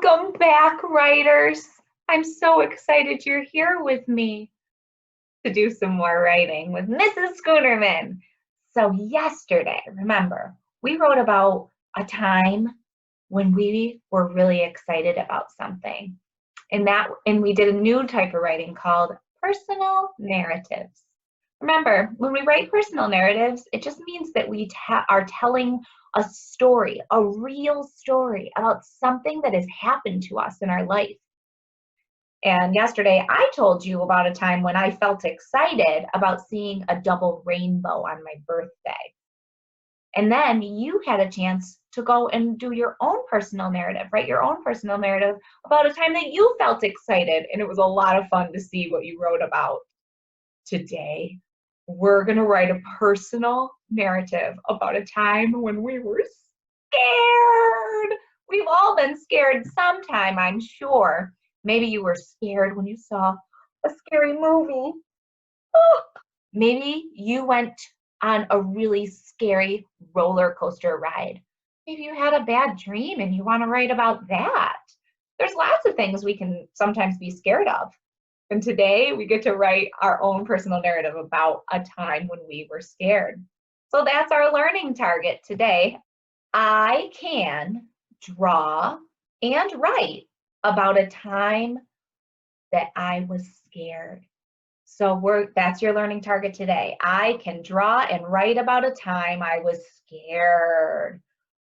Welcome back, writers. I'm so excited you're here with me to do some more writing with Mrs. Schoonerman. So yesterday, remember, we wrote about a time when we were really excited about something. And we did a new type of writing called personal narratives. Remember, when we write personal narratives, it just means that we are telling a story, a real story about something that has happened to us in our life. And yesterday, I told you about a time when I felt excited about seeing a double rainbow on my birthday. And then you had a chance to go and do your own personal narrative, write your own personal narrative about a time that you felt excited. And it was a lot of fun to see what you wrote about. Today, we're going to write a personal narrative about a time when we were scared. We've all been scared sometime, I'm sure. Maybe you were scared when you saw a scary movie. Oh, maybe you went on a really scary roller coaster ride. Maybe you had a bad dream and you want to write about that. There's lots of things we can sometimes be scared of. And today we get to write our own personal narrative about a time when we were scared. So that's our learning target today. I can draw and write about a time that I was scared. So that's your learning target today. I can draw and write about a time I was scared.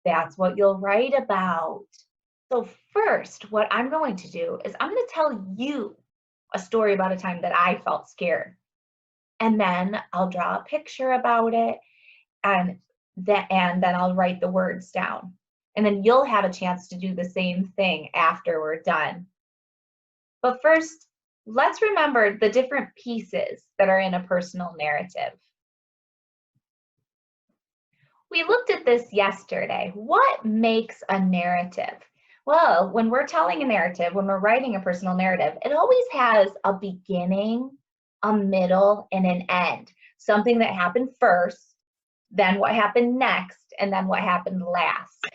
That's what you'll write about. So first, what I'm going to do is I'm going to tell you a story about a time that I felt scared. And then I'll draw a picture about it and then I'll write the words down. And then you'll have a chance to do the same thing after we're done. But first, let's remember the different pieces that are in a personal narrative. We looked at this yesterday. What makes a narrative? Well, when we're telling a narrative, when we're writing a personal narrative, it always has a beginning, a middle, and an end. Something that happened first, then what happened next, and then what happened last.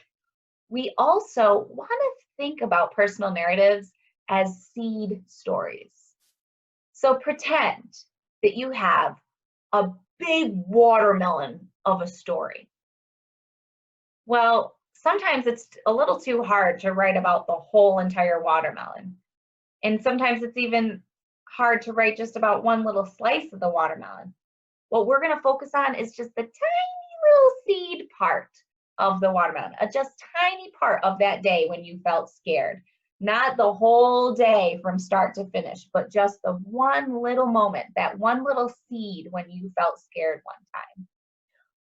We also want to think about personal narratives as seed stories. So pretend that you have a big watermelon of a story. Well, sometimes it's a little too hard to write about the whole entire watermelon. And sometimes it's even hard to write just about one little slice of the watermelon. What we're going to focus on is just the tiny little seed part of the watermelon, a just tiny part of that day when you felt scared. Not the whole day from start to finish, but just the one little moment, that one little seed when you felt scared one time.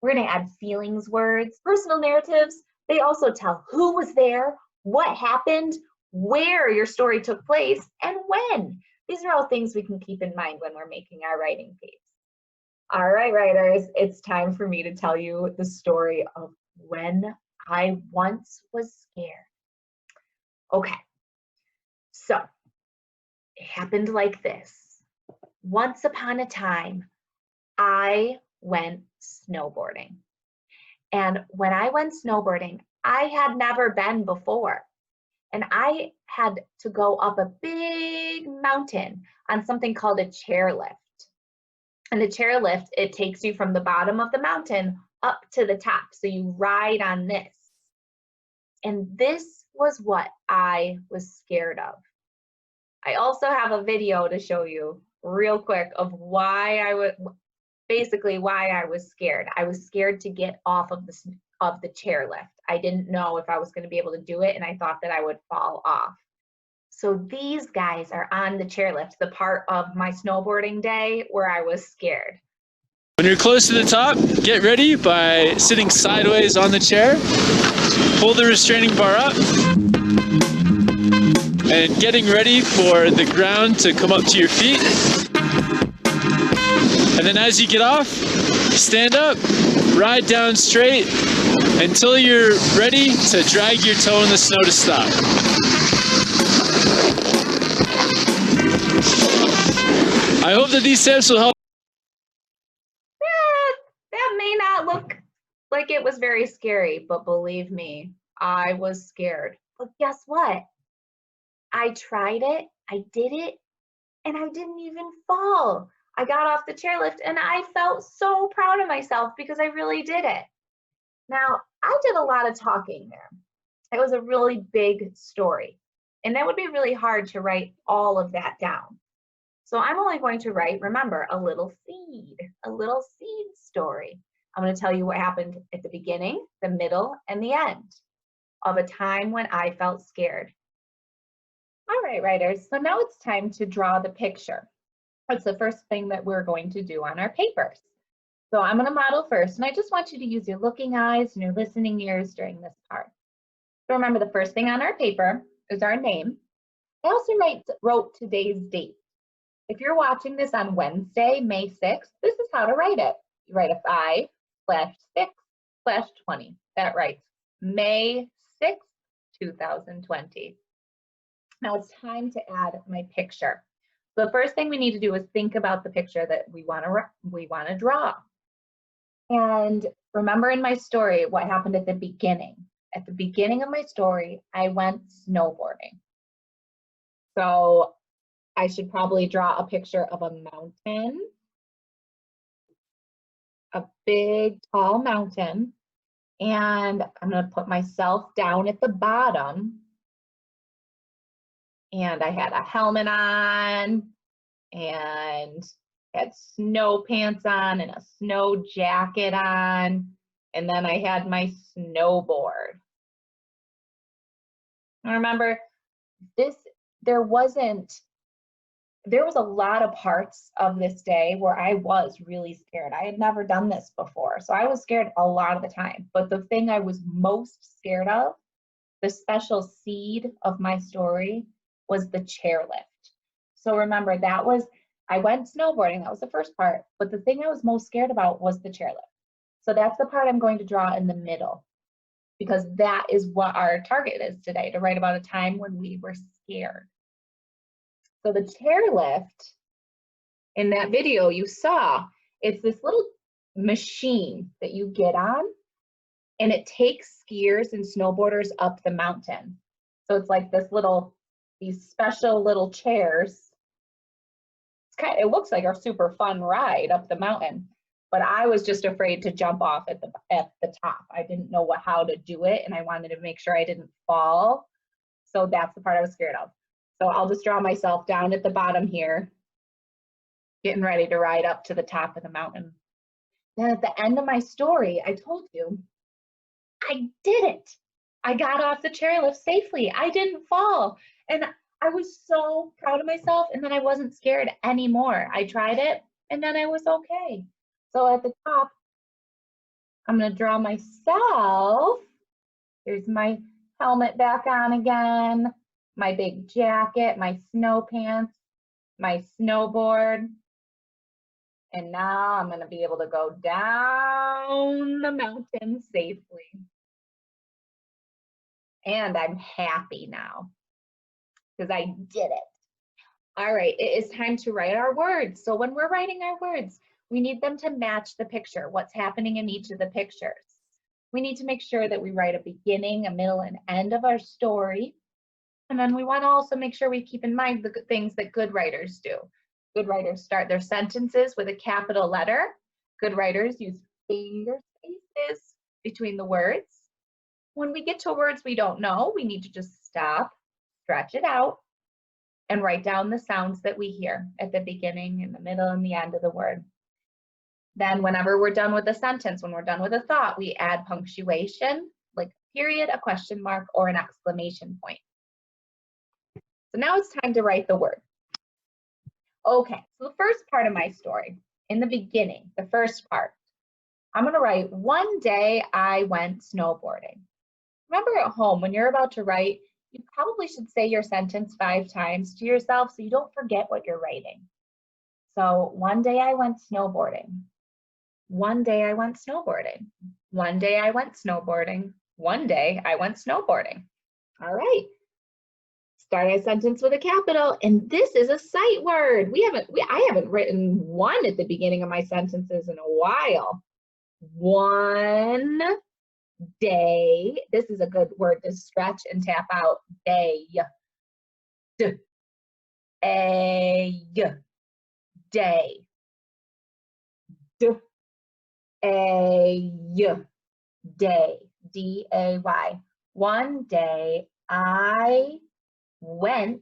We're going to add feelings words. Personal narratives, they also tell who was there, what happened, where your story took place, and when. These are all things we can keep in mind when we're making our writing piece. All right, writers, it's time for me to tell you the story of when I once was scared. Okay, so it happened like this. Once upon a time, I went snowboarding. And when I went snowboarding, I had never been before. And I had to go up a big mountain on something called a chairlift. And the chairlift, it takes you from the bottom of the mountain up to the top. So you ride on this. And this was what I was scared of. I also have a video to show you real quick of why I was scared. I was scared to get off of the chairlift. I didn't know if I was going to be able to do it, and I thought that I would fall off. So these guys are on the chairlift, the part of my snowboarding day where I was scared. When you're close to the top, get ready by sitting sideways on the chair. Pull the restraining bar up. And getting ready for the ground to come up to your feet. And then as you get off, stand up, ride down straight until you're ready to drag your toe in the snow to stop. I hope that these steps will help. That may not look like it was very scary, but believe me, I was scared. But guess what? I tried it, I did it, and I didn't even fall. I got off the chairlift and I felt so proud of myself because I really did it. Now, I did a lot of talking there. It was a really big story, and that would be really hard to write all of that down. So I'm only going to write, remember, a little seed story. I'm going to tell you what happened at the beginning, the middle, and the end of a time when I felt scared. All right, writers, so now it's time to draw the picture. That's the first thing that we're going to do on our papers. So I'm going to model first, and I just want you to use your looking eyes and your listening ears during this part. So remember, the first thing on our paper is our name. I also wrote today's date. If you're watching this on Wednesday, May 6th, this is how to write it. You write a 5/6/20. That writes May 6th, 2020. Now it's time to add my picture. The first thing we need to do is think about the picture that we want to draw. And remember in my story what happened at the beginning. At the beginning of my story, I went snowboarding. So I should probably draw a picture of a mountain, a big tall mountain, and I'm going to put myself down at the bottom. And I had a helmet on and had snow pants on and a snow jacket on, and then I had my snowboard. And remember, there was a lot of parts of this day where I was really scared. I had never done this before, so I was scared a lot of the time. But the thing I was most scared of, the special seed of my story, was the chairlift. So remember, I went snowboarding, that was the first part, but the thing I was most scared about was the chairlift. So that's the part I'm going to draw in the middle, because that is what our target is today, to write about a time when we were scared. So the chairlift, in that video you saw, it's this little machine that you get on, and it takes skiers and snowboarders up the mountain. So it's like these special little chairs. It looks like a super fun ride up the mountain, but I was just afraid to jump off at the top. I didn't know how to do it, and I wanted to make sure I didn't fall. So that's the part I was scared of. So I'll just draw myself down at the bottom here, getting ready to ride up to the top of the mountain. Then at the end of my story, I told you, I did it. I got off the chairlift safely. I didn't fall. And I was so proud of myself, and then I wasn't scared anymore. I tried it, and then I was okay. So at the top, I'm going to draw myself. Here's my helmet back on again, my big jacket, my snow pants, my snowboard. And now I'm going to be able to go down the mountain safely. And I'm happy now because I did it. All right, it is time to write our words. So when we're writing our words, we need them to match the picture, what's happening in each of the pictures. We need to make sure that we write a beginning, a middle, and end of our story. And then we want to also make sure we keep in mind the things that good writers do. Good writers start their sentences with a capital letter. Good writers use finger spaces between the words. When we get to words we don't know, we need to just stop, stretch it out, and write down the sounds that we hear at the beginning, in the middle, and the end of the word. Then whenever we're done with a sentence, when we're done with a thought, we add punctuation, like a period, a question mark, or an exclamation point. So now it's time to write the word. Okay, so the first part of my story, in the beginning, the first part, I'm going to write, one day I went snowboarding. Remember at home, when you're about to write, you probably should say your sentence 5 times to yourself so you don't forget what you're writing. So one day I went snowboarding. One day I went snowboarding. One day I went snowboarding. One day I went snowboarding. All right. Start a sentence with a capital, and this is a sight word. I haven't written one at the beginning of my sentences in a while. One day. This is a good word to stretch and tap out. Day. D-A-Y, day. D-A-Y, day. D-A-Y. One day I went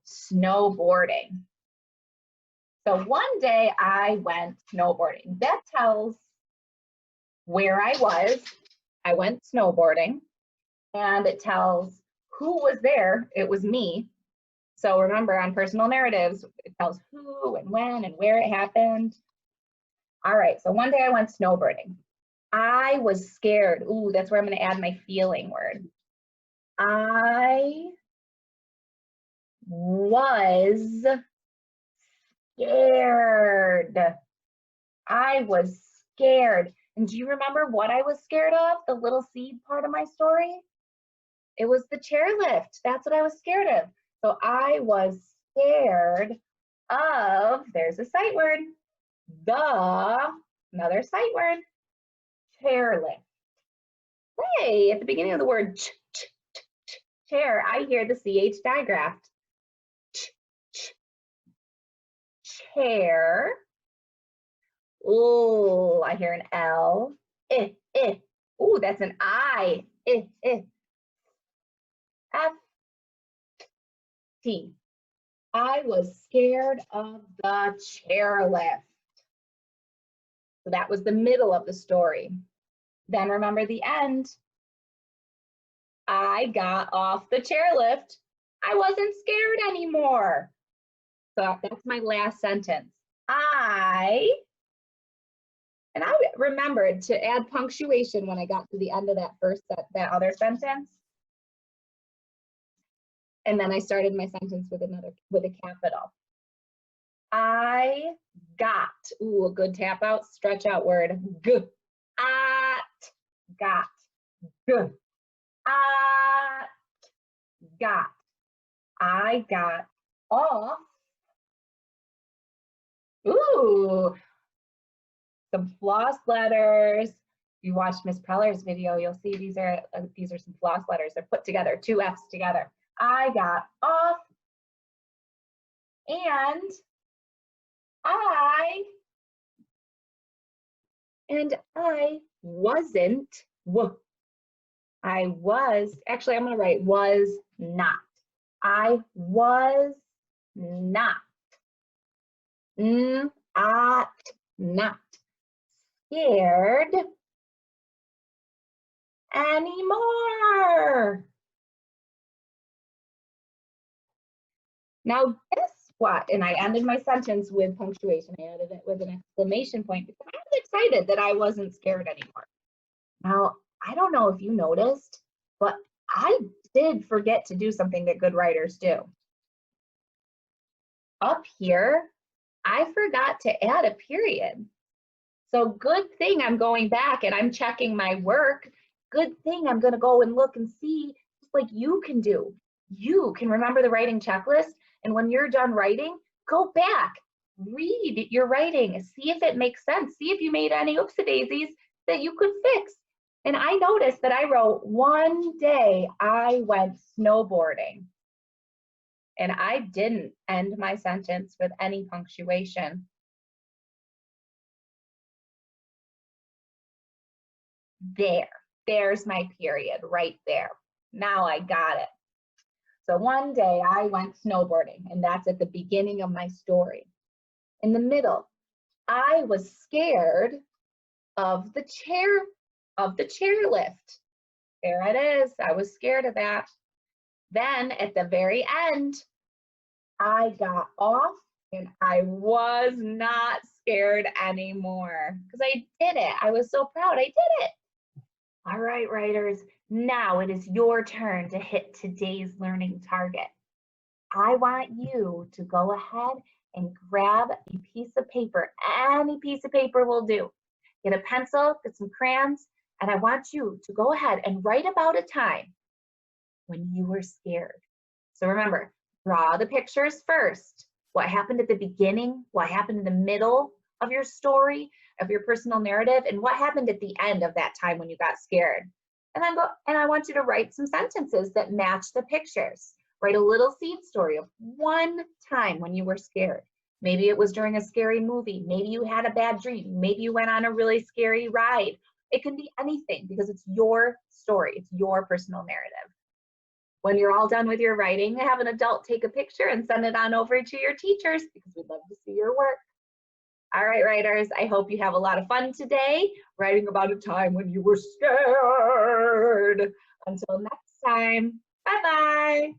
snowboarding. So one day I went snowboarding. That tells where I was. I went snowboarding, and it tells who was there. It was me. So remember, on personal narratives, it tells who and when and where it happened. All right, so one day I went snowboarding. I was scared. Ooh, that's where I'm going to add my feeling word. I was scared. I was scared. And do you remember what I was scared of? The little seed part of my story? It was the chairlift. That's what I was scared of. So I was scared of, there's a sight word, another sight word, chairlift. Hey, at the beginning of the word chair, I hear the CH digraph. Chair. Oh, I hear an L. Oh, that's an I. F. T. I was scared of the chairlift. So that was the middle of the story. Then remember the end. I got off the chairlift. I wasn't scared anymore. So that's my last sentence. And I remembered to add punctuation when I got to the end of that other sentence. And then I started my sentence with a capital. I got, ooh, a good tap out, stretch out word, got, got. I got off. Ooh, some floss letters. If you watched Miss Preller's video, you'll see these are some floss letters. They're put together, two F's together. I got off, and I wasn't. I was, actually, I'm going to write was not. I was not. Not scared anymore. Now, guess what? And I ended my sentence with punctuation. I added it with an exclamation point because I was excited that I wasn't scared anymore. Now, I don't know if you noticed, but I did forget to do something that good writers do. Up here, I forgot to add a period. So good thing I'm going back and I'm checking my work. Good thing I'm going to go and look and see, just like you can do. You can remember the writing checklist, and when you're done writing, go back, read your writing, see if it makes sense, see if you made any oopsie-daisies that you could fix. And I noticed that I wrote, one day I went snowboarding. And I didn't end my sentence with any punctuation. There's my period right there. Now I got it. So one day I went snowboarding, and that's at the beginning of my story. In the middle, I was scared of the chairlift. There it is. I was scared of that. Then at the very end, I got off and I was not scared anymore because I did it. I was so proud I did it. All right, writers, now it is your turn to hit today's learning target. I want you to go ahead and grab a piece of paper. Any piece of paper will do. Get a pencil, get some crayons, and I want you to go ahead and write about a time when you were scared. So remember, draw the pictures first. What happened at the beginning, what happened in the middle of your story, of your personal narrative, and what happened at the end of that time when you got scared. And then I want you to write some sentences that match the pictures. Write a little seed story of one time when you were scared. Maybe it was during a scary movie. Maybe you had a bad dream. Maybe you went on a really scary ride. It can be anything because it's your story. It's your personal narrative. When you're all done with your writing, have an adult take a picture and send it on over to your teachers because we'd love to see your work. All right, writers, I hope you have a lot of fun today writing about a time when you were scared. Until next time, bye-bye.